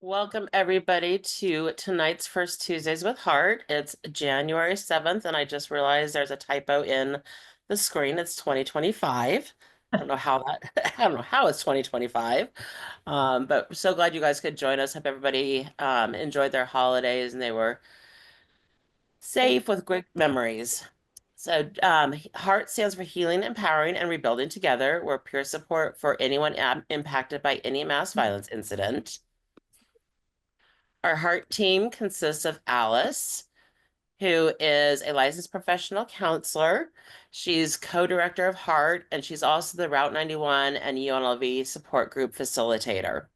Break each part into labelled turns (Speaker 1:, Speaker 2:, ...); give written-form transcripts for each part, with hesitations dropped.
Speaker 1: Welcome everybody to tonight's First Tuesdays with Heart. It's January 7th, and I just realized there's a typo in the screen. It's 2025. I don't know how that, I don't know how it's 2025. But so glad you guys could join us. Hope everybody enjoyed their holidays and they were safe with great memories. So, HEART stands for Healing, Empowering, and Rebuilding Together. We're peer support for anyone impacted by any mass violence incident. Our heart team consists of Alice, who is a licensed professional counselor. She's co-director of Heart, and she's also the Route 91 and UNLV support group facilitator.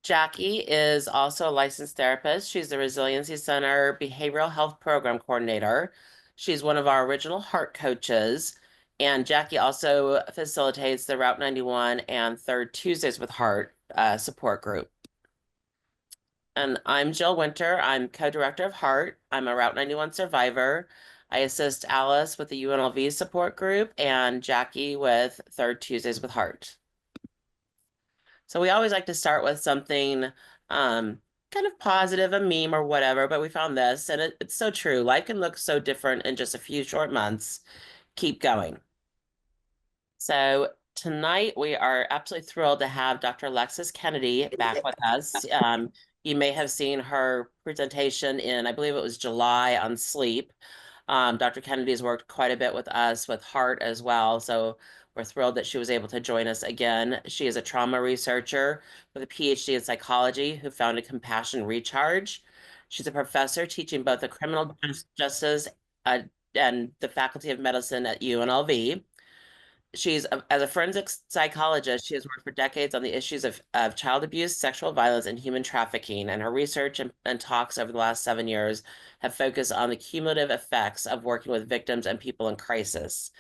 Speaker 1: Jackie is also a licensed therapist. She's the Resiliency Center Behavioral Health Program Coordinator. She's one of our original Heart coaches. And Jackie also facilitates the Route 91 and Third Tuesdays with Heart support group. And I'm Jill Winter. I'm co-director of Heart. I'm a Route 91 survivor. I assist Alice with the UNLV support group and Jackie with Third Tuesdays with Heart. So we always like to start with something kind of positive, a meme or whatever, but we found this, and it's so true. Life can look so different in just a few short months. Keep going. So tonight we are absolutely thrilled to have Dr. Alexis Kennedy back with us. You may have seen her presentation in, I believe it was July on sleep. Dr. Kennedy's worked quite a bit with us with Heart as well. So we're thrilled that she was able to join us again. She is a trauma researcher with a PhD in psychology who founded Compassion Recharge. She's a professor teaching both the criminal justice and the Faculty of Medicine at UNLV. As a forensic psychologist, she has worked for decades on the issues of child abuse, sexual violence, and human trafficking. And her research and talks over the last 7 years have focused on the cumulative effects of working with victims and people in crisis.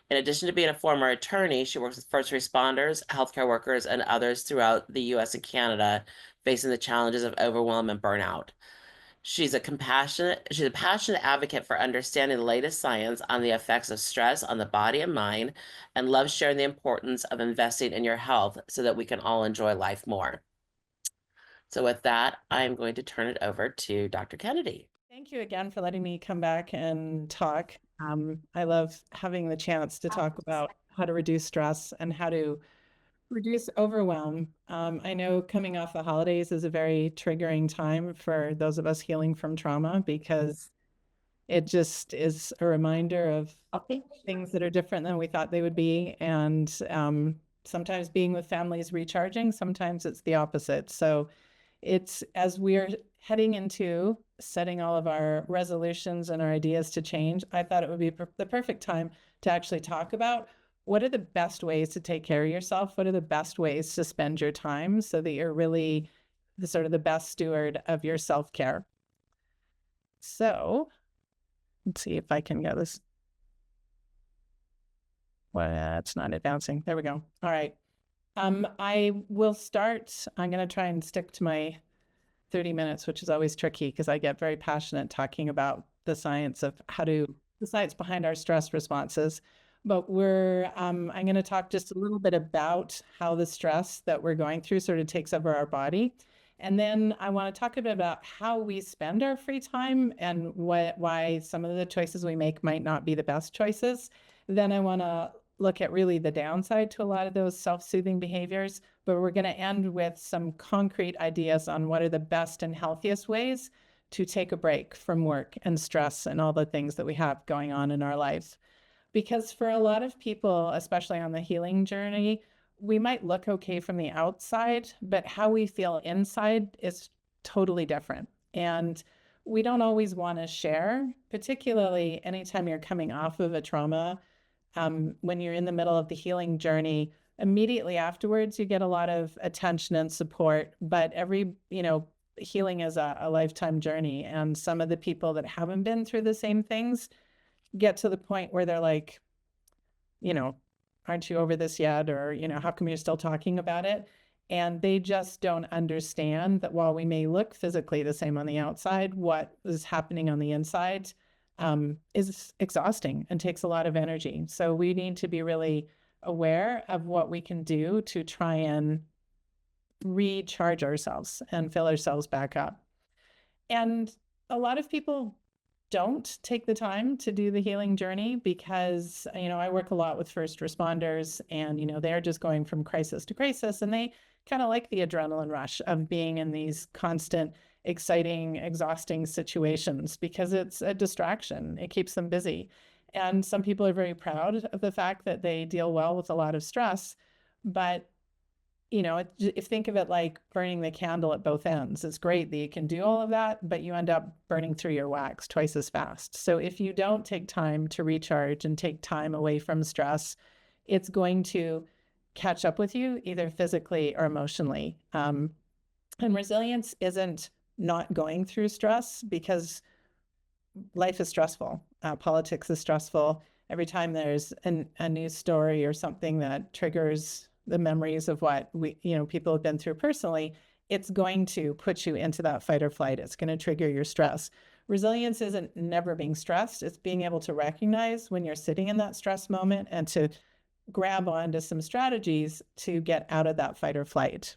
Speaker 1: In addition to being a former attorney, she works with first responders, healthcare workers, and others throughout the US and Canada facing the challenges of overwhelm and burnout. She's a passionate advocate for understanding the latest science on the effects of stress on the body and mind, and loves sharing the importance of investing in your health so that we can all enjoy life more. So with that, I'm going to turn it over to Dr. Kennedy.
Speaker 2: Thank you again for letting me come back and talk. I love having the chance to talk about how to reduce stress and how to reduce overwhelm. I know coming off the holidays is a very triggering time for those of us healing from trauma because it just is a reminder of things that are different than we thought they would be. And sometimes being with family is recharging, sometimes it's the opposite. So it's as we're heading into setting all of our resolutions and our ideas to change, I thought it would be the perfect time to actually talk about what are the best ways to take care of yourself? What are the best ways to spend your time so that you're really the sort of the best steward of your self-care? So let's see if I can get this. Well, it's not advancing. There we go. All right. I will start. I'm going to try and stick to my 30 minutes, which is always tricky because I get very passionate talking about the science of the science behind our stress responses. But I'm going to talk just a little bit about how the stress that we're going through sort of takes over our body. And then I want to talk a bit about how we spend our free time and why some of the choices we make might not be the best choices. Then I want to look at really the downside to a lot of those self-soothing behaviors, but we're going to end with some concrete ideas on what are the best and healthiest ways to take a break from work and stress and all the things that we have going on in our lives. Because for a lot of people, especially on the healing journey, we might look okay from the outside, but how we feel inside is totally different. And we don't always want to share, particularly anytime you're coming off of a trauma. When you're in the middle of the healing journey, immediately afterwards, you get a lot of attention and support. But healing is a lifetime journey. And some of the people that haven't been through the same things get to the point where they're like, aren't you over this yet? Or, how come you're still talking about it? And they just don't understand that while we may look physically the same on the outside, what is happening on the inside is exhausting and takes a lot of energy. So we need to be really aware of what we can do to try and recharge ourselves and fill ourselves back up. And a lot of people don't take the time to do the healing journey because, I work a lot with first responders and, they're just going from crisis to crisis, and they kind of like the adrenaline rush of being in these constant, exciting, exhausting situations because it's a distraction. It keeps them busy. And some people are very proud of the fact that they deal well with a lot of stress, but if think of it like burning the candle at both ends. It's great that you can do all of that, but you end up burning through your wax twice as fast. So if you don't take time to recharge and take time away from stress, it's going to catch up with you either physically or emotionally. And resilience isn't not going through stress, because life is stressful. Politics is stressful. Every time there's a news story or something that triggers the memories of what people have been through personally, it's going to put you into that fight or flight. It's going to trigger your stress. Resilience isn't never being stressed. It's being able to recognize when you're sitting in that stress moment and to grab onto some strategies to get out of that fight or flight.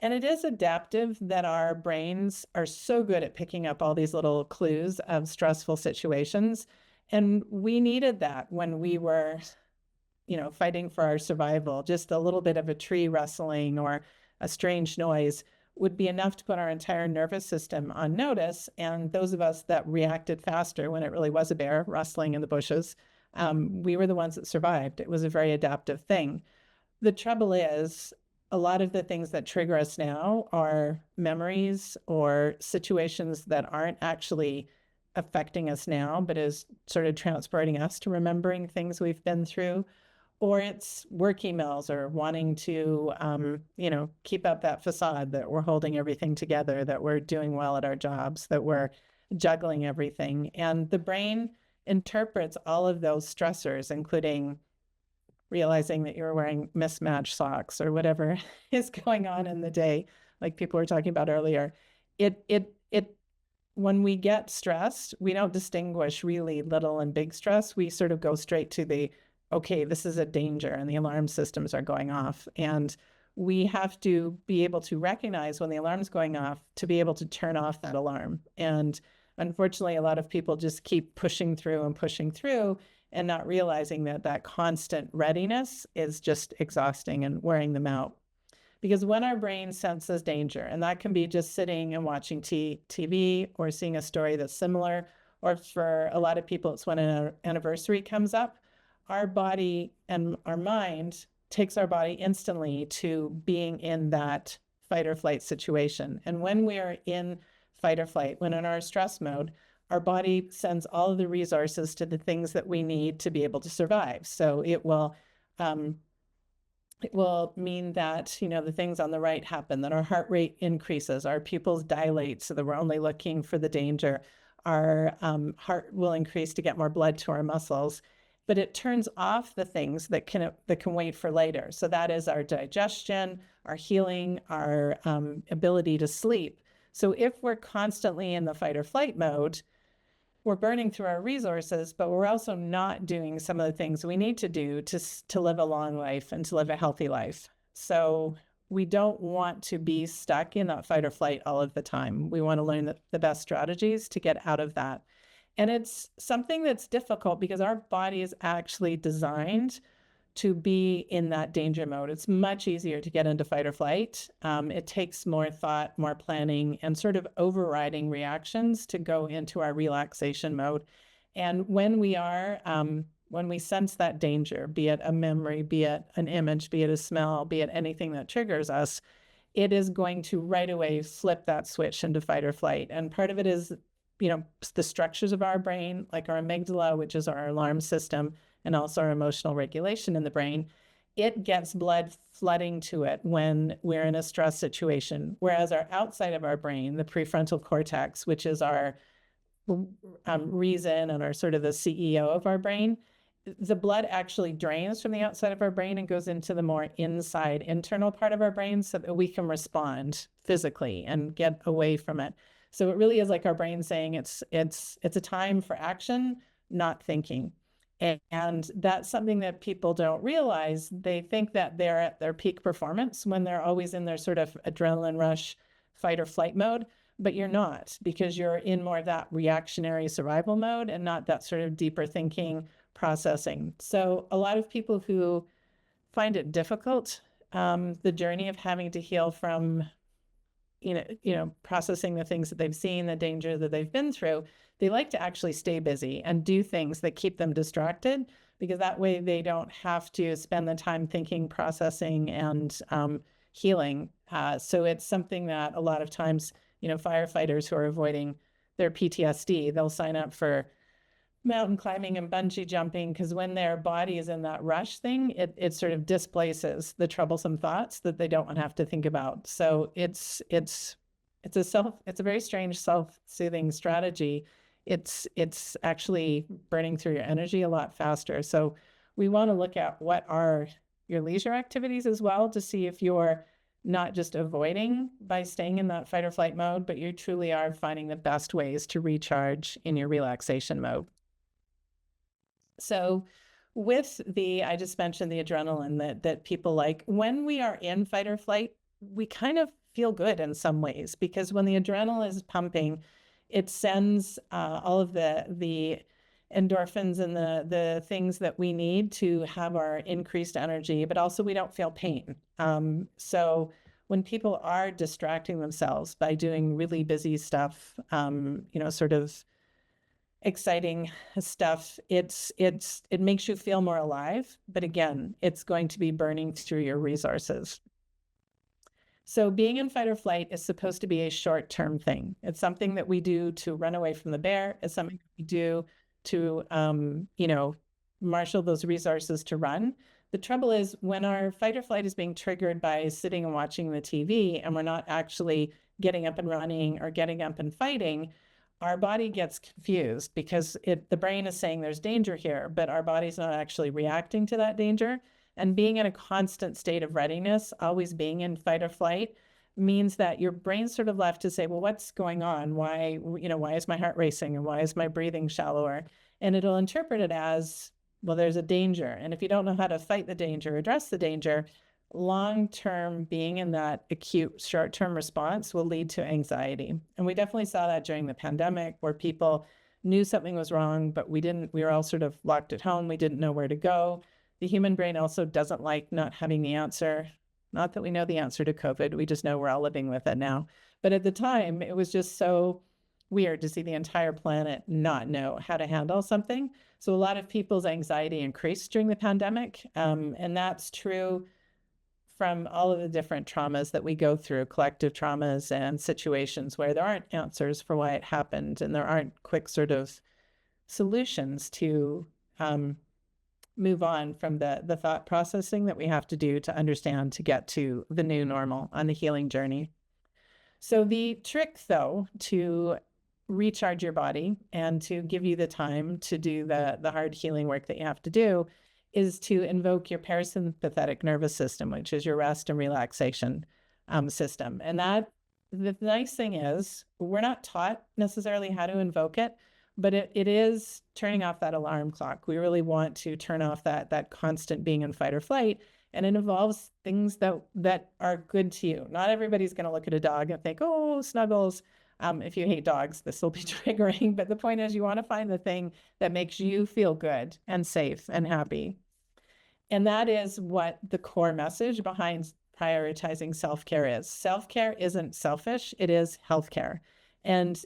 Speaker 2: And it is adaptive that our brains are so good at picking up all these little clues of stressful situations. And we needed that when we were fighting for our survival. Just a little bit of a tree rustling or a strange noise would be enough to put our entire nervous system on notice. And those of us that reacted faster when it really was a bear rustling in the bushes, we were the ones that survived. It was a very adaptive thing. The trouble is, a lot of the things that trigger us now are memories or situations that aren't actually affecting us now, but is sort of transporting us to remembering things we've been through. Or it's work emails or wanting to, keep up that facade that we're holding everything together, that we're doing well at our jobs, that we're juggling everything. And the brain interprets all of those stressors, including realizing that you're wearing mismatched socks or whatever is going on in the day, like people were talking about earlier. When we get stressed, we don't distinguish really little and big stress. We sort of go straight to okay, this is a danger, and the alarm systems are going off. And we have to be able to recognize when the alarm's going off to be able to turn off that alarm. And unfortunately, a lot of people just keep pushing through and not realizing that constant readiness is just exhausting and wearing them out. Because when our brain senses danger, and that can be just sitting and watching TV or seeing a story that's similar, or for a lot of people, it's when an anniversary comes up, our body and our mind takes our body instantly to being in that fight or flight situation. And when we're in fight or flight, when in our stress mode, our body sends all of the resources to the things that we need to be able to survive. So it will mean that, the things on the right happen, that our heart rate increases, our pupils dilate so that we're only looking for the danger. Our heart will increase to get more blood to our muscles. But it turns off the things that can wait for later. So that is our digestion, our healing, our ability to sleep. So if we're constantly in the fight or flight mode, we're burning through our resources, but we're also not doing some of the things we need to do to live a long life and to live a healthy life. So we don't want to be stuck in that fight or flight all of the time. We want to learn the best strategies to get out of that. And it's something that's difficult because our body is actually designed to be in that danger mode. It's much easier to get into fight or flight. It takes more thought, more planning, and sort of overriding reactions to go into our relaxation mode. And when we sense that danger, be it a memory, be it an image, be it a smell, be it anything that triggers us, it is going to right away flip that switch into fight or flight. And part of it is the structures of our brain, like our amygdala, which is our alarm system, and also our emotional regulation in the brain. It gets blood flooding to it when we're in a stress situation. Whereas our outside of our brain, the prefrontal cortex, which is our reason and our sort of the CEO of our brain, the blood actually drains from the outside of our brain and goes into the more inside internal part of our brain so that we can respond physically and get away from it. So it really is like our brain saying it's a time for action, not thinking. And that's something that people don't realize. They think that they're at their peak performance when they're always in their sort of adrenaline rush, fight or flight mode, but you're not, because you're in more of that reactionary survival mode and not that sort of deeper thinking processing. So a lot of people who find it difficult, the journey of having to heal from processing the things that they've seen, the danger that they've been through, they like to actually stay busy and do things that keep them distracted, because that way they don't have to spend the time thinking, processing, and healing. So it's something that a lot of times, firefighters who are avoiding their PTSD, they'll sign up for mountain climbing and bungee jumping, because when their body is in that rush thing, it sort of displaces the troublesome thoughts that they don't want to have to think about. So it's a very strange self-soothing strategy. It's actually burning through your energy a lot faster. So we want to look at what are your leisure activities as well, to see if you're not just avoiding by staying in that fight or flight mode, but you truly are finding the best ways to recharge in your relaxation mode. So I just mentioned the adrenaline that people like. When we are in fight or flight, we kind of feel good in some ways, because when the adrenaline is pumping, it sends all of the endorphins and the things that we need to have our increased energy, but also we don't feel pain. So when people are distracting themselves by doing really busy stuff, sort of exciting stuff, it makes you feel more alive, but again, it's going to be burning through your resources. So being in fight or flight is supposed to be a short-term thing. It's something that we do to run away from the bear. It's something we do to marshal those resources to run. The trouble is, when our fight or flight is being triggered by sitting and watching the TV, and we're not actually getting up and running or getting up and fighting, our body gets confused, because the brain is saying there's danger here, but our body's not actually reacting to that danger. And being in a constant state of readiness, always being in fight or flight, means that your brain's sort of left to say, well, what's going on? Why is my heart racing, and why is my breathing shallower? And it'll interpret it as, well, there's a danger. And if you don't know how to fight the danger, address the danger, long-term being in that acute short-term response will lead to anxiety. And we definitely saw that during the pandemic, where people knew something was wrong, but we were all sort of locked at home. We didn't know where to go. The human brain also doesn't like not having the answer. Not that we know the answer to COVID, we just know we're all living with it now. But at the time, it was just so weird to see the entire planet not know how to handle something. So a lot of people's anxiety increased during the pandemic. And that's true from all of the different traumas that we go through, collective traumas and situations where there aren't answers for why it happened, and there aren't quick sort of solutions to move on from the thought processing that we have to do to understand, to get to the new normal on the healing journey. So the trick, though, to recharge your body and to give you the time to do the hard healing work that you have to do, is to invoke your parasympathetic nervous system, which is your rest and relaxation system. And the nice thing is, we're not taught necessarily how to invoke it, but it is turning off that alarm clock. We really want to turn off that constant being in fight or flight. And it involves things that are good to you. Not everybody's going to look at a dog and think, oh, snuggles. If you hate dogs, this will be triggering. But the point is, you want to find the thing that makes you feel good and safe and happy. And that is what the core message behind prioritizing self-care is. Self-care isn't selfish, it is healthcare. And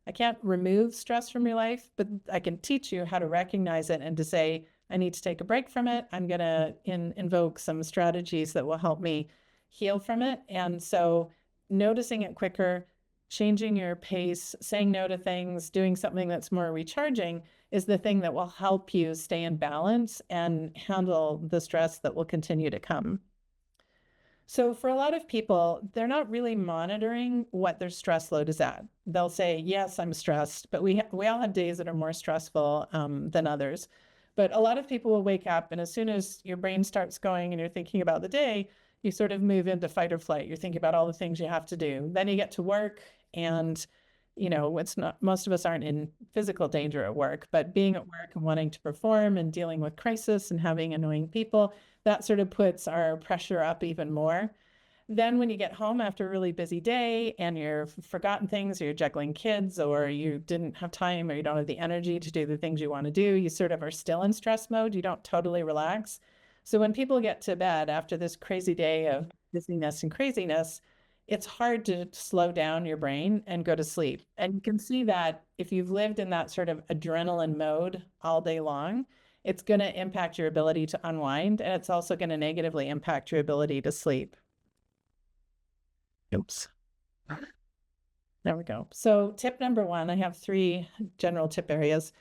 Speaker 2: I can't remove stress from your life, but I can teach you how to recognize it and to say, I need to take a break from it. I'm going to invoke some strategies that will help me heal from it. And so noticing it quicker, changing your pace, saying no to things, doing something that's more recharging is the thing that will help you stay in balance and handle the stress that will continue to come. So for a lot of people, they're not really monitoring what their stress load is at. They'll say, yes, I'm stressed, but we all have days that are more stressful than others. But a lot of people will wake up, and as soon as your brain starts going and you're thinking about the day, you sort of move into fight or flight. You're thinking about all the things you have to do. Then you get to work, and it's not, most of us aren't in physical danger at work, but being at work and wanting to perform and dealing with crisis and having annoying people, that sort of puts our pressure up even more. Then when you get home after a really busy day and you've forgotten things, or you're juggling kids, or you didn't have time, or you don't have the energy to do the things you want to do, you sort of are still in stress mode. You don't totally relax. So when people get to bed after this crazy day of busyness and craziness, it's hard to slow down your brain and go to sleep. And you can see that if you've lived in that sort of adrenaline mode all day long, it's going to impact your ability to unwind, and it's also going to negatively impact your ability to sleep. Oops. There we go. So tip number one, I have 3 general tip areas.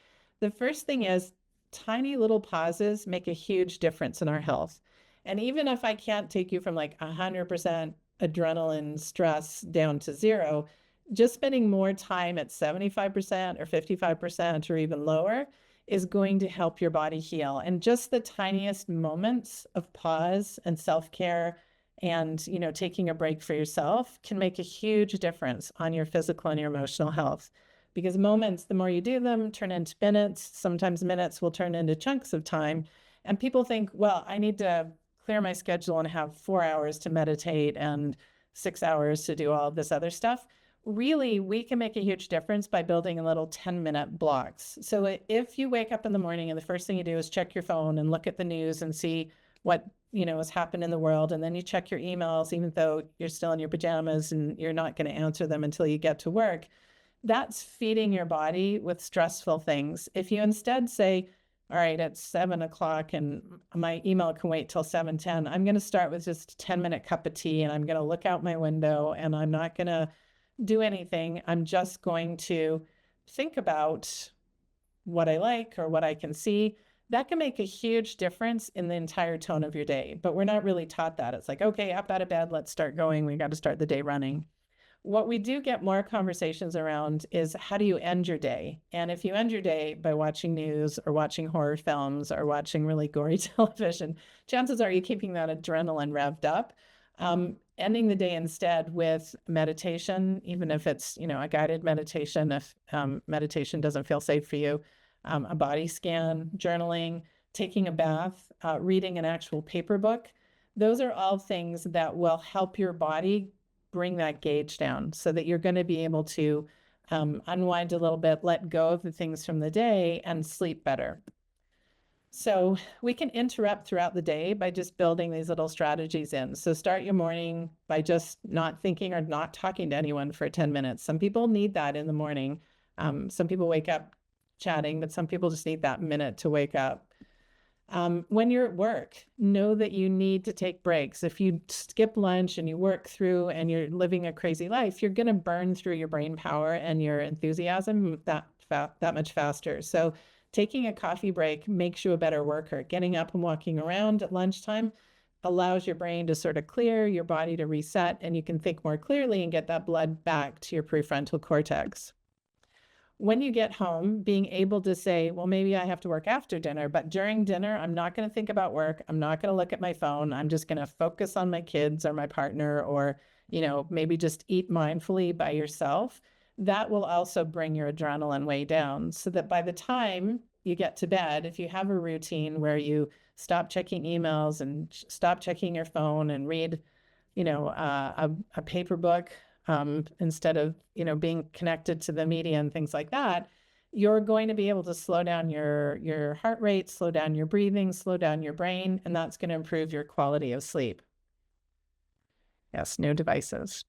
Speaker 2: The first thing is tiny little pauses make a huge difference in our health. And even if I can't take you from like 100% adrenaline stress down to 0, just spending more time at 75% or 55% or even lower is going to help your body heal. And just the tiniest moments of pause and self-care and taking a break for yourself can make a huge difference on your physical and your emotional health, because moments, the more you do them, turn into minutes. Sometimes minutes will turn into chunks of time, and people think, well, I need to clear my schedule and have 4 hours to meditate and 6 hours to do all of this other stuff. Really, we can make a huge difference by building in little 10-minute blocks. So if you wake up in the morning and the first thing you do is check your phone and look at the news and see what has happened in the world, and then you check your emails even though you're still in your pajamas and you're not going to answer them until you get to work, that's feeding your body with stressful things. If you instead say, all right, it's 7 o'clock and my email can wait till 7:10, I'm going to start with just a 10-minute cup of tea, and I'm going to look out my window and I'm not going to do anything. I'm just going to think about what I like or what I can see. That can make a huge difference in the entire tone of your day. But we're not really taught that. It's like, okay, up out of bed, let's start going. We got to start the day running. What we do get more conversations around is, how do you end your day? And if you end your day by watching news or watching horror films or watching really gory television, chances are you're keeping that adrenaline revved up. Ending the day instead with meditation, even if it's, a guided meditation, if meditation doesn't feel safe for you, a body scan, journaling, taking a bath, reading an actual paper book. Those are all things that will help your body bring that gauge down so that you're going to be able to unwind a little bit, let go of the things from the day, and sleep better. So we can interrupt throughout the day by just building these little strategies in. So start your morning by just not thinking or not talking to anyone for 10 minutes. Some people need that in the morning. Some people wake up chatting, but some people just need that minute to wake up. When you're at work, know that you need to take breaks. If you skip lunch and you work through and you're living a crazy life, you're going to burn through your brain power and your enthusiasm that much faster. So taking a coffee break makes you a better worker. Getting up and walking around at lunchtime allows your brain to sort of clear, your body to reset, and you can think more clearly and get that blood back to your prefrontal cortex. When you get home, being able to say, well, maybe I have to work after dinner, but during dinner, I'm not going to think about work. I'm not going to look at my phone. I'm just going to focus on my kids or my partner, or, maybe just eat mindfully by yourself. That will also bring your adrenaline way down, so that by the time you get to bed, if you have a routine where you stop checking emails and stop checking your phone and read, a paper book, instead of, being connected to the media and things like that, you're going to be able to slow down your heart rate, slow down your breathing, slow down your brain, and that's going to improve your quality of sleep. Yes, no devices.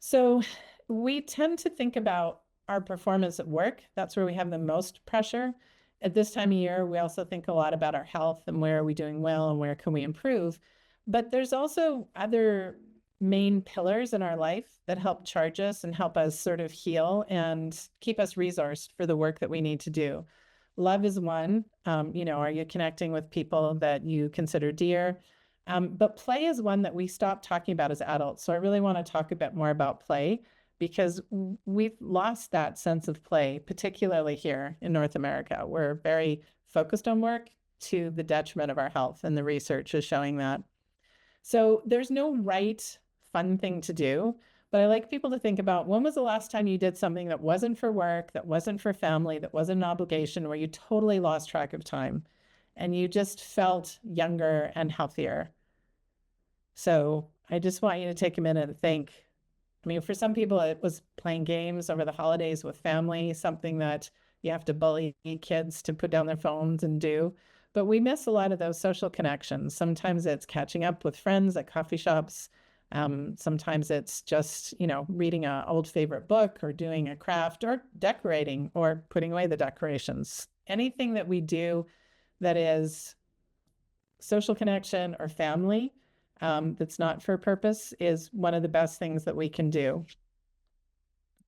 Speaker 2: So we tend to think about our performance at work. That's where we have the most pressure. At this time of year, we also think a lot about our health and where are we doing well and where can we improve. But there's also other main pillars in our life that help charge us and help us sort of heal and keep us resourced for the work that we need to do. Love is one. Are you connecting with people that you consider dear? But play is one that we stopped talking about as adults. So I really want to talk a bit more about play, because we've lost that sense of play, particularly here in North America. We're very focused on work to the detriment of our health, and the research is showing that. So there's no right fun thing to do. But I like people to think about, when was the last time you did something that wasn't for work, that wasn't for family, that wasn't an obligation, where you totally lost track of time and you just felt younger and healthier? So I just want you to take a minute and think. I mean, for some people, it was playing games over the holidays with family, something that you have to bully kids to put down their phones and do. But we miss a lot of those social connections. Sometimes it's catching up with friends at coffee shops. Sometimes it's just, reading an old favorite book, or doing a craft, or decorating, or putting away the decorations. Anything that we do that is social connection or family, that's not for purpose, is one of the best things that we can do.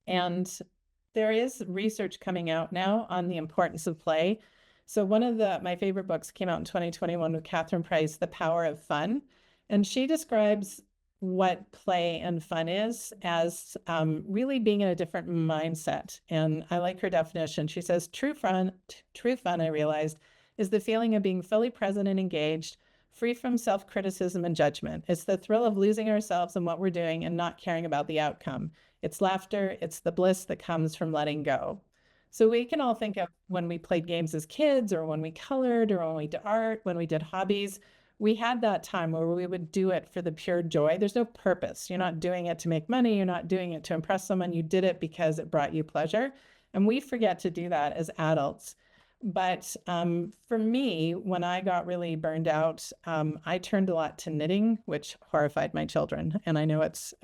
Speaker 2: And there is research coming out now on the importance of play. So one of my favorite books came out in 2021 with Catherine Price, The Power of Fun. And she describes what play and fun is as really being in a different mindset. And I like her definition. She says, true fun, I realized, is the feeling of being fully present and engaged, free from self-criticism and judgment. It's the thrill of losing ourselves in what we're doing and not caring about the outcome. It's laughter. It's the bliss that comes from letting go. So we can all think of when we played games as kids, or when we colored, or when we did art, when we did hobbies. We had that time where we would do it for the pure joy. There's no purpose. You're not doing it to make money. You're not doing it to impress someone. You did it because it brought you pleasure. And we forget to do that as adults. But for me, when I got really burned out, I turned a lot to knitting, which horrified my children. And I know it's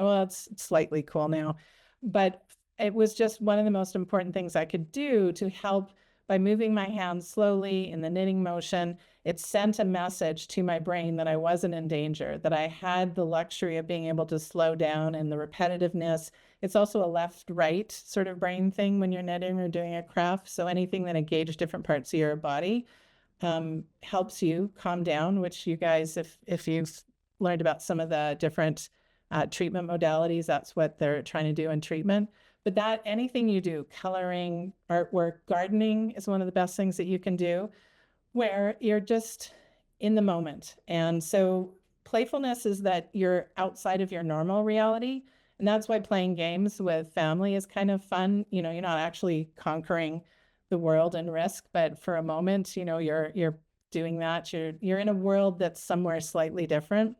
Speaker 2: slightly cool now, but it was just one of the most important things I could do to help. By moving my hands slowly in the knitting motion, it sent a message to my brain that I wasn't in danger, that I had the luxury of being able to slow down, and the repetitiveness. It's also a left-right sort of brain thing when you're knitting or doing a craft. So anything that engages different parts of your body helps you calm down, which you guys, if you've learned about some of the different treatment modalities, that's what they're trying to do in treatment. But that anything you do, coloring, artwork, gardening is one of the best things that you can do, where you're just in the moment. And so playfulness is that you're outside of your normal reality. And that's why playing games with family is kind of fun. You're not actually conquering the world and Risk, but for a moment, you're doing that. You're in a world that's somewhere slightly different.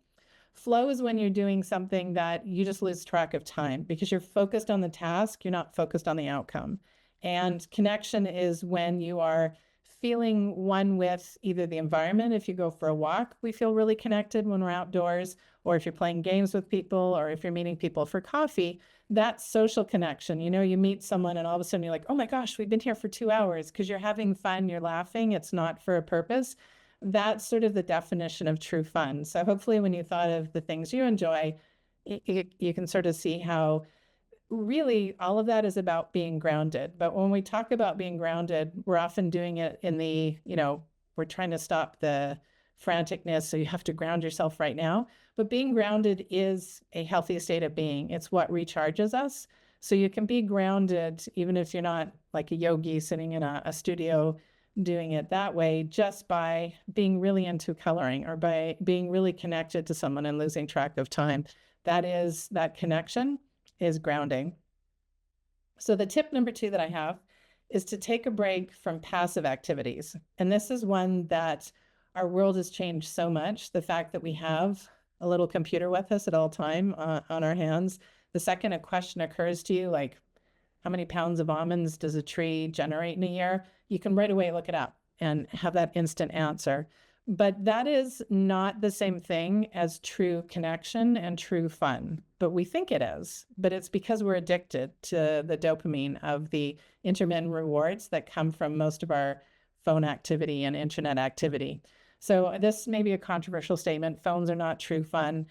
Speaker 2: Flow is when you're doing something that you just lose track of time because you're focused on the task, you're not focused on the outcome. And connection is when you are feeling one with either the environment. If you go for a walk, we feel really connected when we're outdoors, or if you're playing games with people, or if you're meeting people for coffee, that's social connection. You meet someone and all of a sudden you're like, oh my gosh, we've been here for 2 hours, because you're having fun, you're laughing, it's not for a purpose. That's sort of the definition of true fun. So hopefully when you thought of the things you enjoy, you can sort of see how really all of that is about being grounded. But when we talk about being grounded, we're often doing it in we're trying to stop the franticness. So you have to ground yourself right now. But being grounded is a healthy state of being. It's what recharges us. So you can be grounded even if you're not like a yogi sitting in a studio doing it that way, just by being really into coloring, or by being really connected to someone and losing track of time. That connection is grounding. So the tip number 2 that I have is to take a break from passive activities. And this is one that our world has changed so much. The fact that we have a little computer with us at all time on our hands. The second a question occurs to you, like, how many pounds of almonds does a tree generate in a year? You can right away look it up and have that instant answer. But that is not the same thing as true connection and true fun. But we think it is. But it's because we're addicted to the dopamine of the intermittent rewards that come from most of our phone activity and internet activity. So this may be a controversial statement. Phones are not true fun.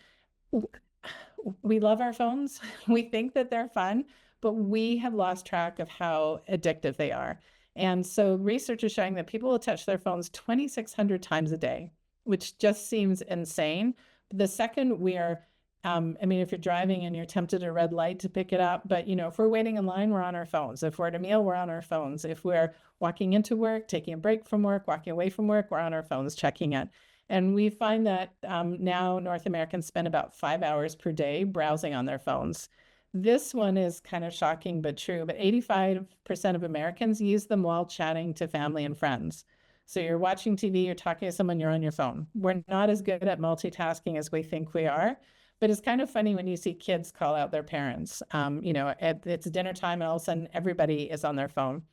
Speaker 2: We love our phones. We think that they're fun, but we have lost track of how addictive they are. And so research is showing that people will touch their phones 2,600 times a day, which just seems insane. The second if you're driving and you're tempted at a red light to pick it up, but if we're waiting in line, we're on our phones. If we're at a meal, we're on our phones. If we're walking into work, taking a break from work, walking away from work, we're on our phones checking it. And we find that now North Americans spend about 5 hours per day browsing on their phones. This one is kind of shocking but true, but 85% of Americans use them while chatting to family and friends. So you're watching TV, you're talking to someone, you're on your phone. We're not as good at multitasking as we think we are, but it's kind of funny when you see kids call out their parents. It's dinner time and all of a sudden everybody is on their phone.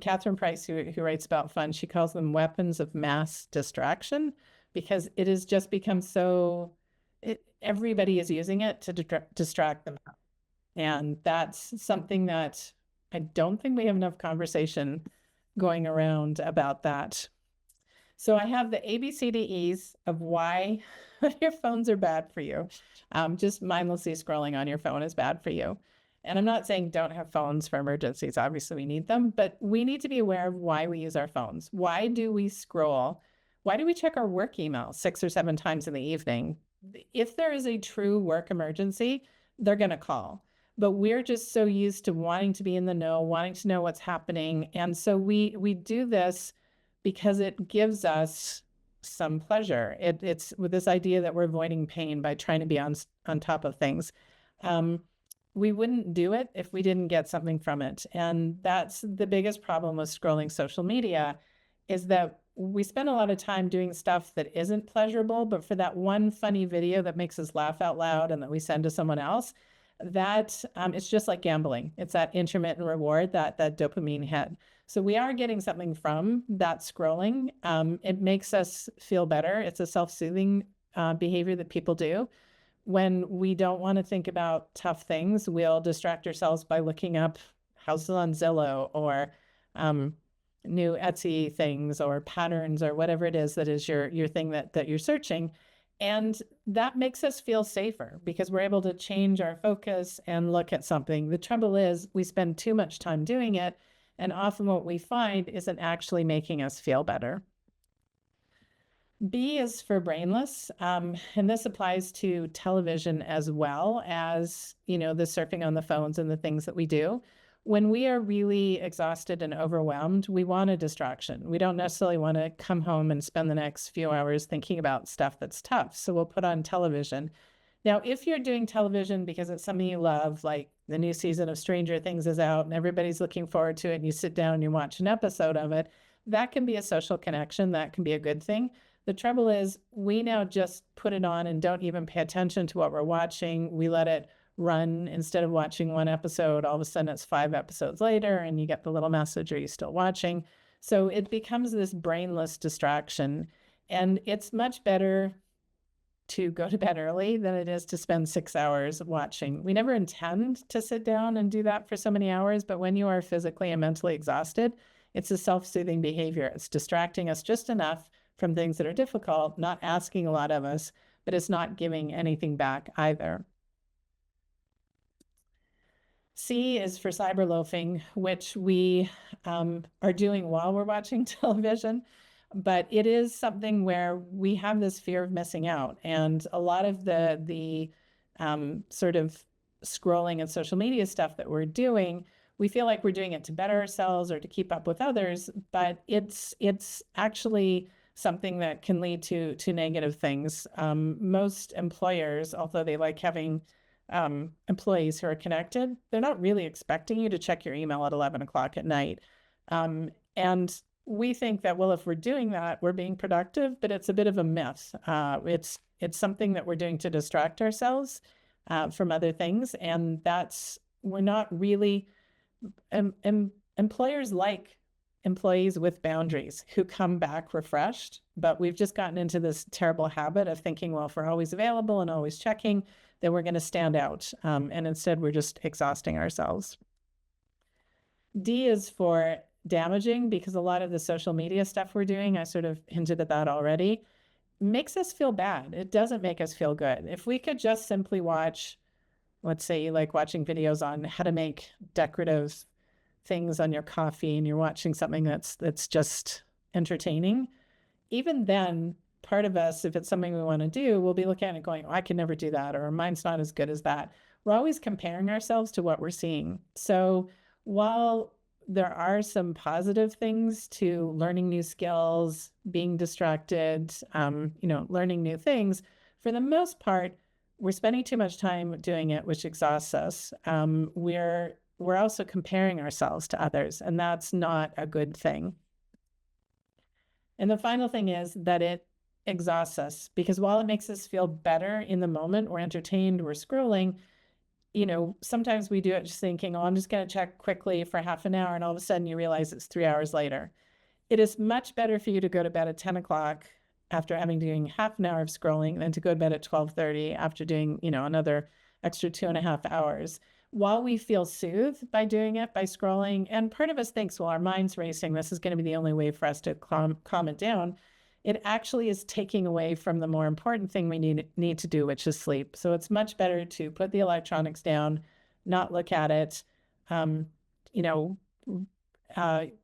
Speaker 2: Catherine Price, who writes about fun, she calls them weapons of mass distraction because it has just become everybody is using it to distract them. And that's something that I don't think we have enough conversation going around about that. So I have the ABCDEs of why your phones are bad for you. Just mindlessly scrolling on your phone is bad for you. And I'm not saying don't have phones for emergencies. Obviously, we need them, but we need to be aware of why we use our phones. Why do we scroll? Why do we check our work email 6 or 7 times in the evening? If there is a true work emergency, they're going to call. But we're just so used to wanting to be in the know, wanting to know what's happening. And so we do this because it gives us some pleasure. It's with this idea that we're avoiding pain by trying to be on top of things. We wouldn't do it if we didn't get something from it. And that's the biggest problem with scrolling social media, is that we spend a lot of time doing stuff that isn't pleasurable, but for that one funny video that makes us laugh out loud and that we send to someone else, that it's just like gambling. It's that intermittent reward, that dopamine hit. So we are getting something from that scrolling. It makes us feel better. It's a self-soothing behavior that people do. When we don't want to think about tough things, we'll distract ourselves by looking up houses on Zillow or new Etsy things or patterns or whatever it is that is your thing that you're searching. And that makes us feel safer because we're able to change our focus and look at something. The trouble is we spend too much time doing it, and often what we find isn't actually making us feel better. B is for brainless, and this applies to television as well as, the surfing on the phones and the things that we do. When we are really exhausted and overwhelmed, we want a distraction. We don't necessarily want to come home and spend the next few hours thinking about stuff that's tough. So we'll put on television. Now, if you're doing television because it's something you love, like the new season of Stranger Things is out and everybody's looking forward to it, and you sit down and you watch an episode of it, that can be a social connection. That can be a good thing. The trouble is we now just put it on and don't even pay attention to what we're watching. We let it run. Instead of watching one episode, all of a sudden it's 5 episodes later and you get the little message, are you still watching? So it becomes this brainless distraction. And it's much better to go to bed early than it is to spend 6 hours watching. We never intend to sit down and do that for so many hours, but when you are physically and mentally exhausted, it's a self-soothing behavior. It's distracting us just enough from things that are difficult, not asking a lot of us, but it's not giving anything back either. C is for cyber loafing, which we are doing while we're watching television, but it is something where we have this fear of missing out. And a lot of the sort of scrolling and social media stuff that we're doing, we feel like we're doing it to better ourselves or to keep up with others, but it's actually something that can lead to negative things. Most employers, although they like having employees who are connected, they're not really expecting you to check your email at 11 o'clock at night. And we think that, well, if we're doing that, we're being productive, but it's a bit of a myth. It's something that we're doing to distract ourselves from other things. And we're not really, employers like employees with boundaries who come back refreshed, but we've just gotten into this terrible habit of thinking, well, if we're always available and always checking, then we're going to stand out. And instead, we're just exhausting ourselves. D is for damaging, because a lot of the social media stuff we're doing, I sort of hinted at that already, makes us feel bad. It doesn't make us feel good. If we could just simply watch, let's say you like watching videos on how to make decorative things on your coffee and you're watching something that's just entertaining, even then, part of us, if it's something we want to do, we'll be looking at it going, oh, I can never do that, or mine's not as good as that. We're always comparing ourselves to what we're seeing. So while there are some positive things to learning new skills, being distracted, learning new things, for the most part, we're spending too much time doing it, which exhausts us. We're also comparing ourselves to others, and that's not a good thing. And the final thing is that it exhausts us, because while it makes us feel better in the moment, we're entertained, we're scrolling, sometimes we do it just thinking, oh, I'm just going to check quickly for half an hour. And all of a sudden you realize it's 3 hours later. It is much better for you to go to bed at 10 o'clock after having doing half an hour of scrolling than to go to bed at 12:30 after doing, another extra 2.5 hours. While we feel soothed by doing it, by scrolling, and part of us thinks, well, our mind's racing, this is going to be the only way for us to calm it down. It actually is taking away from the more important thing we need to do, which is sleep. So it's much better to put the electronics down, not look at it. You know,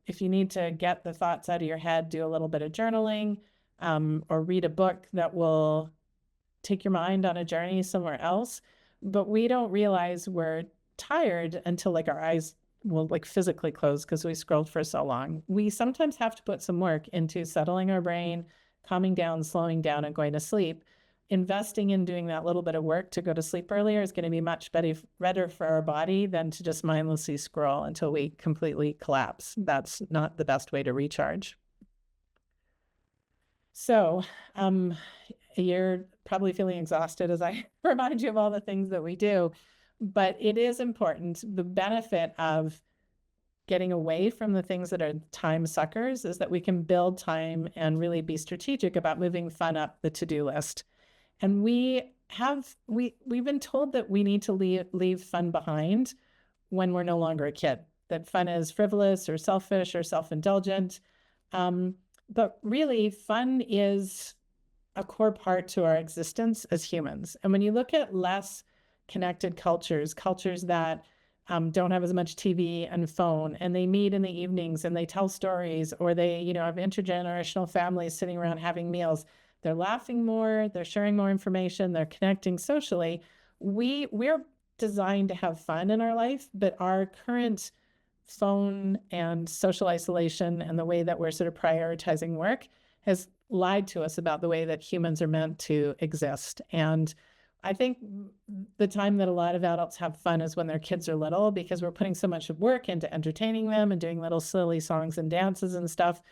Speaker 2: if you need to get the thoughts out of your head, do a little bit of journaling, or read a book that will take your mind on a journey somewhere else. But we don't realize we're tired until like our eyes will like physically close because we scrolled for so long. We sometimes have to put some work into settling our brain, calming down, slowing down, and going to sleep. Investing in doing that little bit of work to go to sleep earlier is going to be much better for our body than to just mindlessly scroll until we completely collapse. That's not the best way to recharge. So, you're probably feeling exhausted as I remind you of all the things that we do, but it is important. The benefit of getting away from the things that are time suckers is that we can build time and really be strategic about moving fun up the to-do list. And we've been told that we need to leave fun behind when we're no longer a kid, that fun is frivolous or selfish or self-indulgent. But really, fun is a core part to our existence as humans. And when you look at less connected cultures that don't have as much TV and phone, and they meet in the evenings and they tell stories, or they, have intergenerational families sitting around having meals, they're laughing more, they're sharing more information, they're connecting socially. We're designed to have fun in our life, but our current phone and social isolation and the way that we're sort of prioritizing work has lied to us about the way that humans are meant to exist. And I think the time that a lot of adults have fun is when their kids are little, because we're putting so much of work into entertaining them and doing little silly songs and dances and stuff.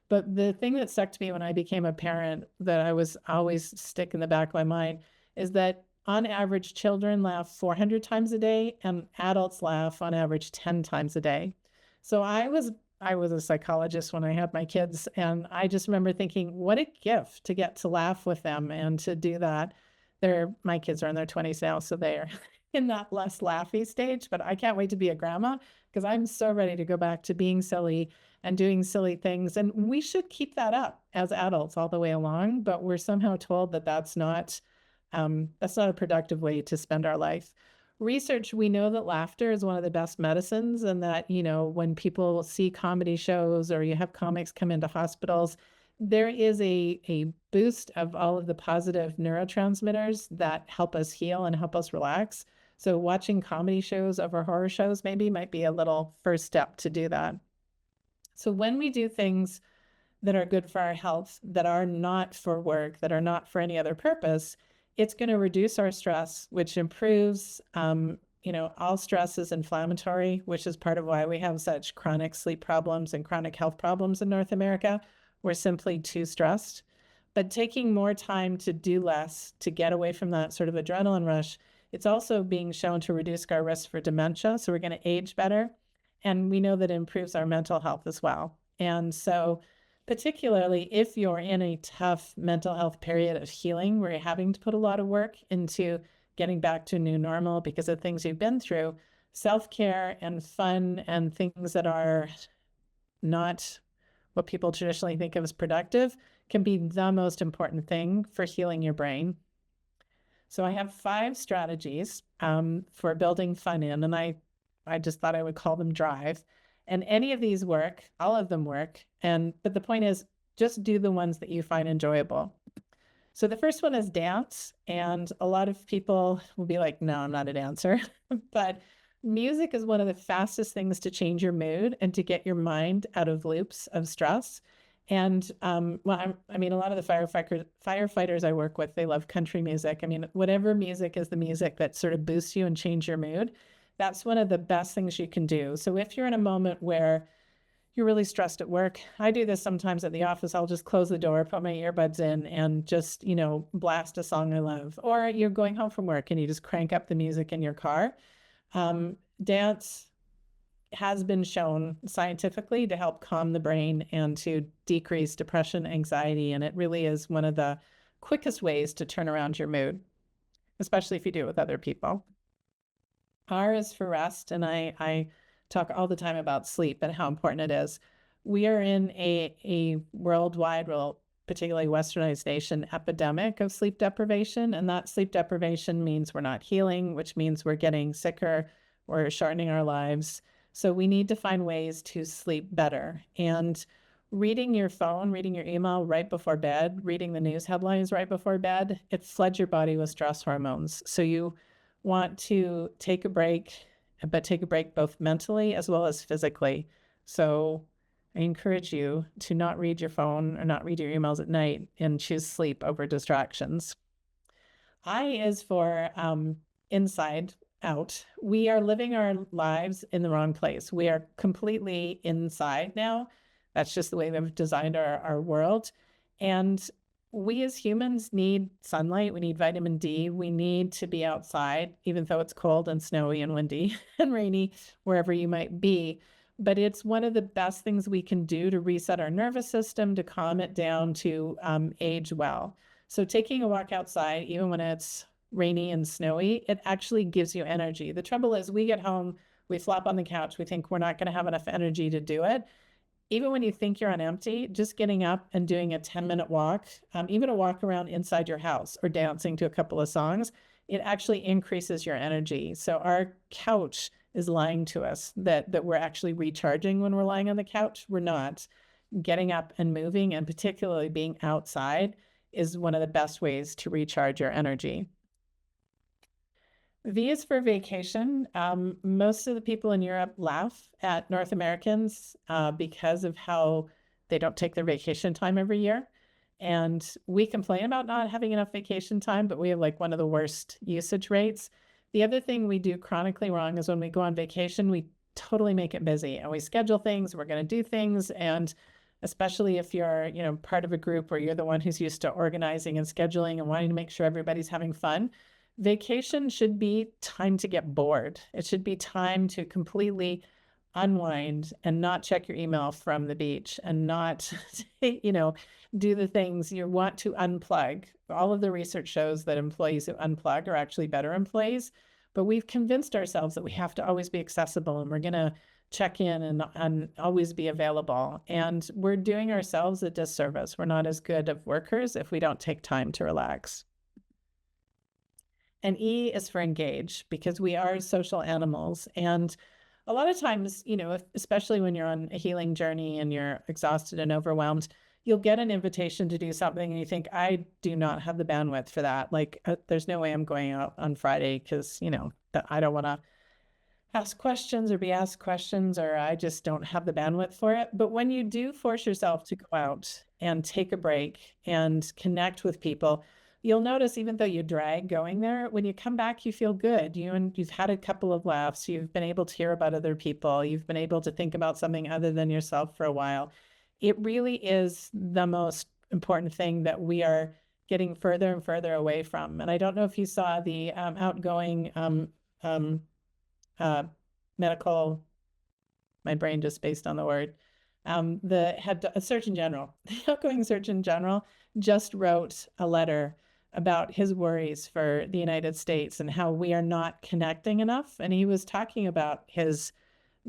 Speaker 2: But the thing that stuck to me when I became a parent that I was always stick in the back of my mind is that on average, children laugh 400 times a day and adults laugh on average 10 times a day. So I was a psychologist when I had my kids, and I just remember thinking, what a gift to get to laugh with them and to do that. My kids are in their 20s now, so they're in that less laughy stage, but I can't wait to be a grandma because I'm so ready to go back to being silly and doing silly things. And we should keep that up as adults all the way along, but we're somehow told that that's not a productive way to spend our life. Research, we know that laughter is one of the best medicines, and that, when people see comedy shows or you have comics come into hospitals, there is a boost of all of the positive neurotransmitters that help us heal and help us relax. So watching comedy shows over horror shows maybe might be a little first step to do that. So when we do things that are good for our health, that are not for work, that are not for any other purpose, it's going to reduce our stress, which improves, all stress is inflammatory, which is part of why we have such chronic sleep problems and chronic health problems in North America. We're simply too stressed. But taking more time to do less, to get away from that sort of adrenaline rush, it's also being shown to reduce our risk for dementia. So we're going to age better. And we know that it improves our mental health as well. And so particularly if you're in a tough mental health period of healing where you're having to put a lot of work into getting back to a new normal because of things you've been through, self-care and fun and things that are not what people traditionally think of as productive can be the most important thing for healing your brain. So I have 5 strategies for building fun in, and I just thought I would call them Drive. And any of these work, all of them work. But the point is, just do the ones that you find enjoyable. So the first one is dance. And a lot of people will be like, no, I'm not a dancer. But music is one of the fastest things to change your mood and to get your mind out of loops of stress. And I mean, a lot of the firefighters I work with, they love country music. I mean, whatever music is the music that sort of boosts you and change your mood, that's one of the best things you can do. So if you're in a moment where you're really stressed at work, I do this sometimes at the office. I'll just close the door, put my earbuds in, and just, blast a song I love. Or you're going home from work and you just crank up the music in your car. Dance has been shown scientifically to help calm the brain and to decrease depression, anxiety, and it really is one of the quickest ways to turn around your mood, especially if you do it with other people. R is for rest, and I talk all the time about sleep and how important it is. We are in a worldwide, well, particularly westernized nation, epidemic of sleep deprivation, and that sleep deprivation means we're not healing, which means we're getting sicker, we're shortening our lives. So we need to find ways to sleep better. And reading your phone, reading your email right before bed, reading the news headlines right before bed, it floods your body with stress hormones. So you want to take a break, but take a break both mentally as well as physically. So I encourage you to not read your phone or not read your emails at night and choose sleep over distractions. I is for inside out. We are living our lives in the wrong place. We are completely inside now. That's just the way we've designed our world. And we as humans need sunlight. We need vitamin D. We need to be outside, even though it's cold and snowy and windy and rainy, wherever you might be. But it's one of the best things we can do to reset our nervous system, to calm it down, to age well. So taking a walk outside, even when it's rainy and snowy, it actually gives you energy. The trouble is we get home, we flop on the couch, we think we're not going to have enough energy to do it. Even when you think you're on empty, just getting up and doing a 10-minute walk, even a walk around inside your house or dancing to a couple of songs, it actually increases your energy. So our couch is lying to us that we're actually recharging when we're lying on the couch. We're not. Getting up and moving, and particularly being outside, is one of the best ways to recharge your energy. V is for vacation. Most of the people in Europe laugh at North Americans because of how they don't take their vacation time every year. And we complain about not having enough vacation time, but we have like one of the worst usage rates. The other thing we do chronically wrong is when we go on vacation, we totally make it busy and we schedule things, we're going to do things. And especially if you're, part of a group where you're the one who's used to organizing and scheduling and wanting to make sure everybody's having fun, vacation should be time to get bored. It should be time to completely unwind and not check your email from the beach and not, do the things you want to unplug. All of the research shows that employees who unplug are actually better employees, but we've convinced ourselves that we have to always be accessible and we're going to check in and always be available. And we're doing ourselves a disservice. We're not as good of workers if we don't take time to relax. And E is for engage, because we are social animals. And a lot of times, especially when you're on a healing journey and you're exhausted and overwhelmed, you'll get an invitation to do something and you think, I do not have the bandwidth for that. Like, there's no way I'm going out on Friday because, I don't want to ask questions or be asked questions, or I just don't have the bandwidth for it. But when you do force yourself to go out and take a break and connect with people, you'll notice, even though you drag going there, when you come back, you feel good. You've had a couple of laughs. You've been able to hear about other people. You've been able to think about something other than yourself for a while. It really is the most important thing that we are getting further and further away from. And I don't know if you saw the outgoing medical, my brain just spaced on the word, the head Surgeon General, the outgoing Surgeon General just wrote a letter about his worries for the United States and how we are not connecting enough. And he was talking about his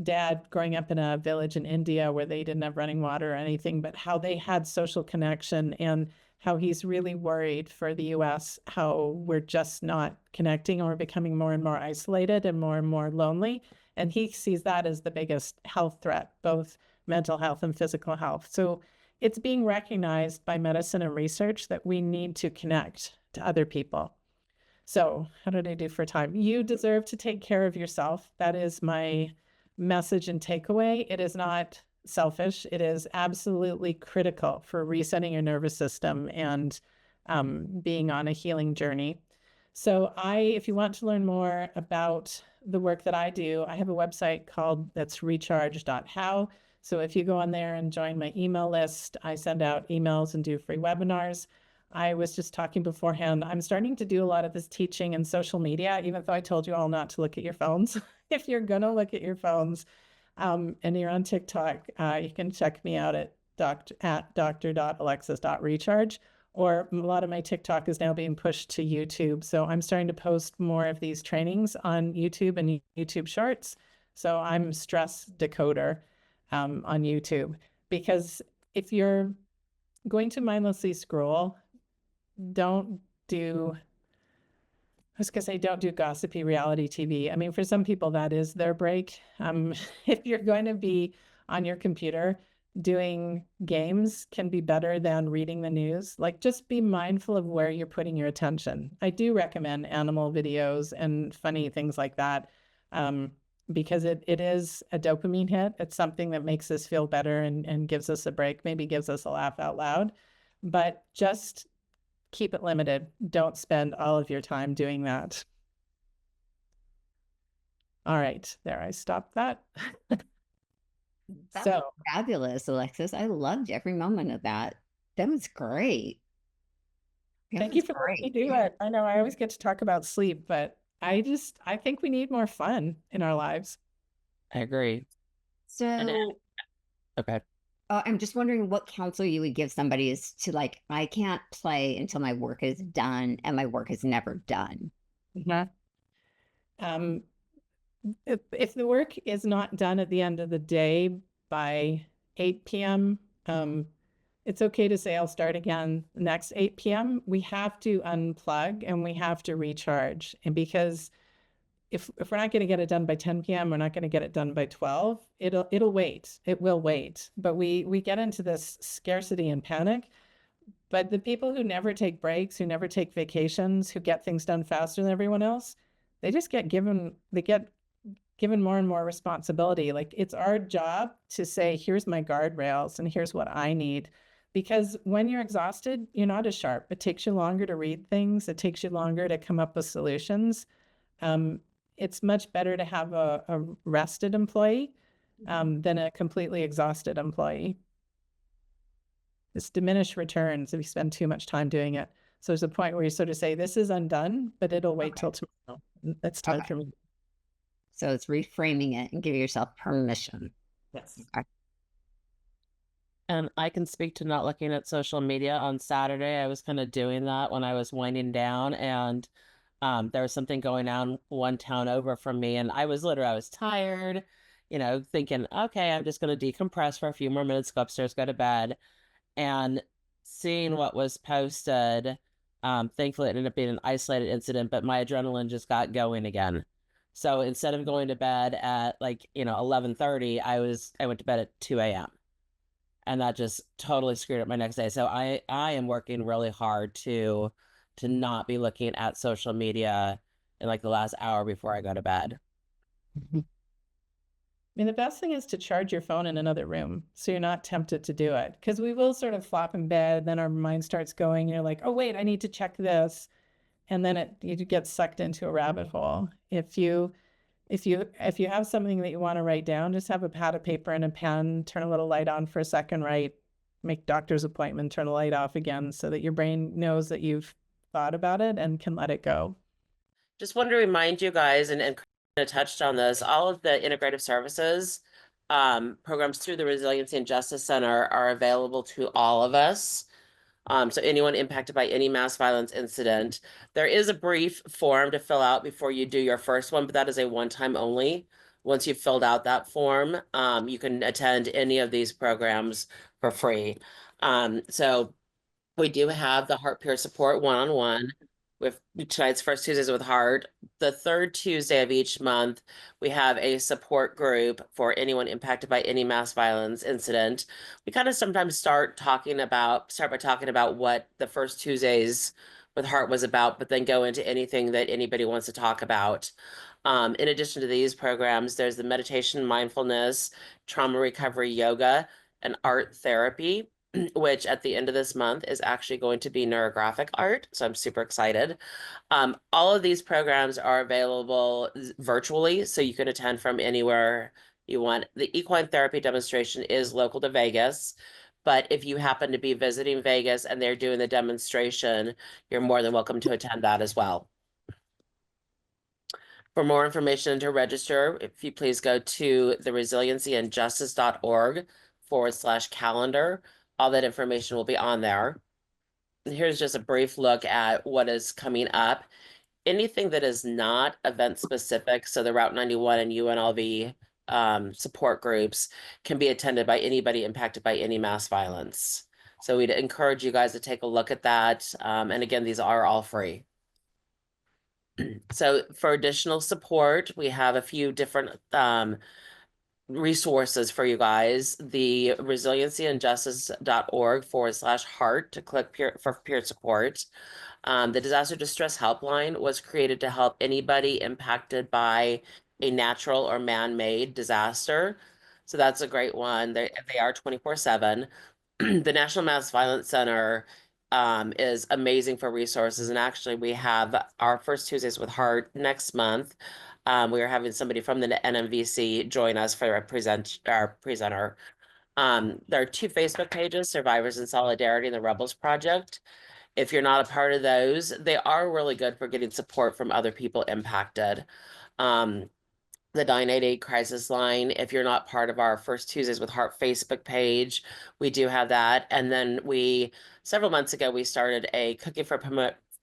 Speaker 2: dad growing up in a village in India where they didn't have running water or anything, but how they had social connection, and how he's really worried for the US, how we're just not connecting, or we're becoming more and more isolated and more lonely. And he sees that as the biggest health threat, both mental health and physical health. So it's being recognized by medicine and research that we need to connect to other people. So how did I do for time? You deserve to take care of yourself. That is my message and takeaway. It is not selfish. It is absolutely critical for resetting your nervous system and being on a healing journey. So if you want to learn more about the work that I do, I have a website that's recharge.how. So if you go on there and join my email list, I send out emails and do free webinars. I was just talking beforehand. I'm starting to do a lot of this teaching in social media, even though I told you all not to look at your phones. If you're going to look at your phones and you're on TikTok, you can check me out at dr.alexis.recharge. Or a lot of my TikTok is now being pushed to YouTube. So I'm starting to post more of these trainings on YouTube and YouTube Shorts. So I'm stress decoder on YouTube, because if you're going to mindlessly scroll, don't do I was gonna say, don't do gossipy reality TV. I mean, for some people, that is their break. If you're going to be on your computer, doing games can be better than reading the news. Like, just be mindful of where you're putting your attention. I do recommend animal videos and funny things like that, because it is a dopamine hit. It's something that makes us feel better and gives us a break, maybe gives us a laugh out loud. But just keep it limited. Don't spend all of your time doing that. All right, there, I stopped that.
Speaker 3: That
Speaker 2: So
Speaker 3: was fabulous, Alexis. I loved every moment of that. That was great. That
Speaker 2: thank
Speaker 3: was
Speaker 2: you for letting me
Speaker 3: great.
Speaker 2: do it. I know I always get to talk about sleep, but I think we need more fun in our lives.
Speaker 1: I agree. And
Speaker 3: So,
Speaker 1: okay.
Speaker 3: I'm just wondering what counsel you would give somebody is to like, I can't play until my work is done, and my work is never done.
Speaker 2: Mhm. Um, if the work is not done at the end of the day by 8 p.m., it's okay to say I'll start again next 8 p.m. We have to unplug and we have to recharge. And because if we're not going to get it done by 10 p.m., we're not going to get it done by 12. It'll wait. It will wait. But we get into this scarcity and panic. But the people who never take breaks, who never take vacations, who get things done faster than everyone else, they just get given more and more responsibility. Like, it's our job to say, here's my guardrails and here's what I need. Because when you're exhausted, you're not as sharp. It takes you longer to read things. It takes you longer to come up with solutions. It's much better to have a rested employee than a completely exhausted employee. It's diminished returns if you spend too much time doing it. So there's a point where you sort of say, this is undone, but it'll wait till tomorrow. That's time for me.
Speaker 3: So it's reframing it and giving yourself permission.
Speaker 2: Yes.
Speaker 3: Okay.
Speaker 1: And I can speak to not looking at social media. On Saturday, I was kind of doing that when I was winding down, and there was something going on one town over from me, and I was tired, thinking, okay, I'm just going to decompress for a few more minutes, go upstairs, go to bed, and seeing what was posted. Thankfully, it ended up being an isolated incident, but my adrenaline just got going again. So instead of going to bed at 11:30, I went to bed at 2 a.m. and that just totally screwed up my next day. So I am working really hard to not be looking at social media in like the last hour before I go to bed.
Speaker 2: I mean, the best thing is to charge your phone in another room so you're not tempted to do it. Because we will sort of flop in bed, then our mind starts going, and you're like, oh, wait, I need to check this. And then you get sucked into a rabbit hole. If you have something that you want to write down, just have a pad of paper and a pen, turn a little light on for a second, write, make doctor's appointment, turn the light off again so that your brain knows that you've thought about it and can let it go.
Speaker 1: Just wanted to remind you guys, and kind of touched on this, all of the integrative services programs through the Resiliency and Justice Center are available to all of us. So anyone impacted by any mass violence incident, there is a brief form to fill out before you do your first one, but that is a one-time only. Once you've filled out that form, you can attend any of these programs for free. So we do have the Heart Peer Support one-on-one with tonight's First Tuesdays with Heart. The third Tuesday of each month, we have a support group for anyone impacted by any mass violence incident. We kind of sometimes start by talking about what the first Tuesdays with Heart was about, but then go into anything that anybody wants to talk about. In addition to these programs, there's the meditation, mindfulness, trauma recovery, yoga, and art therapy, which at the end of this month is actually going to be neurographic art. So I'm super excited. All of these programs are available virtually, so you can attend from anywhere you want. The equine therapy demonstration is local to Vegas, but if you happen to be visiting Vegas and they're doing the demonstration, you're more than welcome to attend that as well. For more information and to register, if you please go to the resiliencyandjustice.org/calendar. All that information will be on there. And here's just a brief look at what is coming up. Anything that is not event specific, so the Route 91 and UNLV support groups can be attended by anybody impacted by any mass violence. So we'd encourage you guys to take a look at that. And again, these are all free. So for additional support, we have a few different resources for you guys. The resiliencyandjustice.org/heart to click for peer support. The disaster distress helpline was created to help anybody impacted by a natural or man-made disaster. So that's a great one. They are 24/7. The National Mass Violence Center is amazing for resources. And actually, we have our first Tuesdays with Heart next month. We are having somebody from the NMVC join us for our presenter. There are 2 Facebook pages, Survivors in Solidarity and the Rebels Project. If you're not a part of those, they are really good for getting support from other people impacted. The 988 crisis line, if you're not part of our First Tuesdays with Heart Facebook page, we do have that. And then several months ago, we started a Cooking for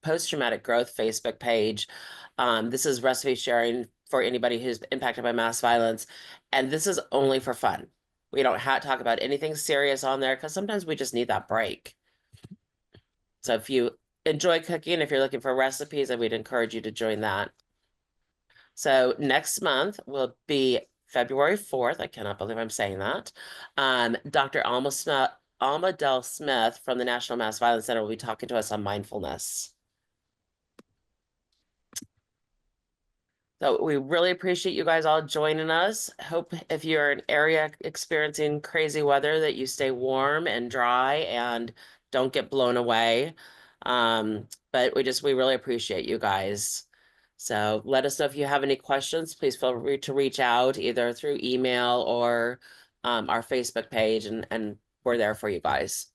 Speaker 1: Post-Traumatic Growth Facebook page. This is recipe sharing for anybody who's impacted by mass violence. And this is only for fun. We don't talk about anything serious on there because sometimes we just need that break. So if you enjoy cooking, if you're looking for recipes, I would encourage you to join that. So next month will be February 4th. I cannot believe I'm saying that. Dr. Alma Del Smith from the National Mass Violence Center will be talking to us on mindfulness. So we really appreciate you guys all joining us. Hope if you're in an area experiencing crazy weather that you stay warm and dry and don't get blown away. But we really appreciate you guys. So let us know if you have any questions. Please feel free to reach out either through email or our Facebook page, and we're there for you guys.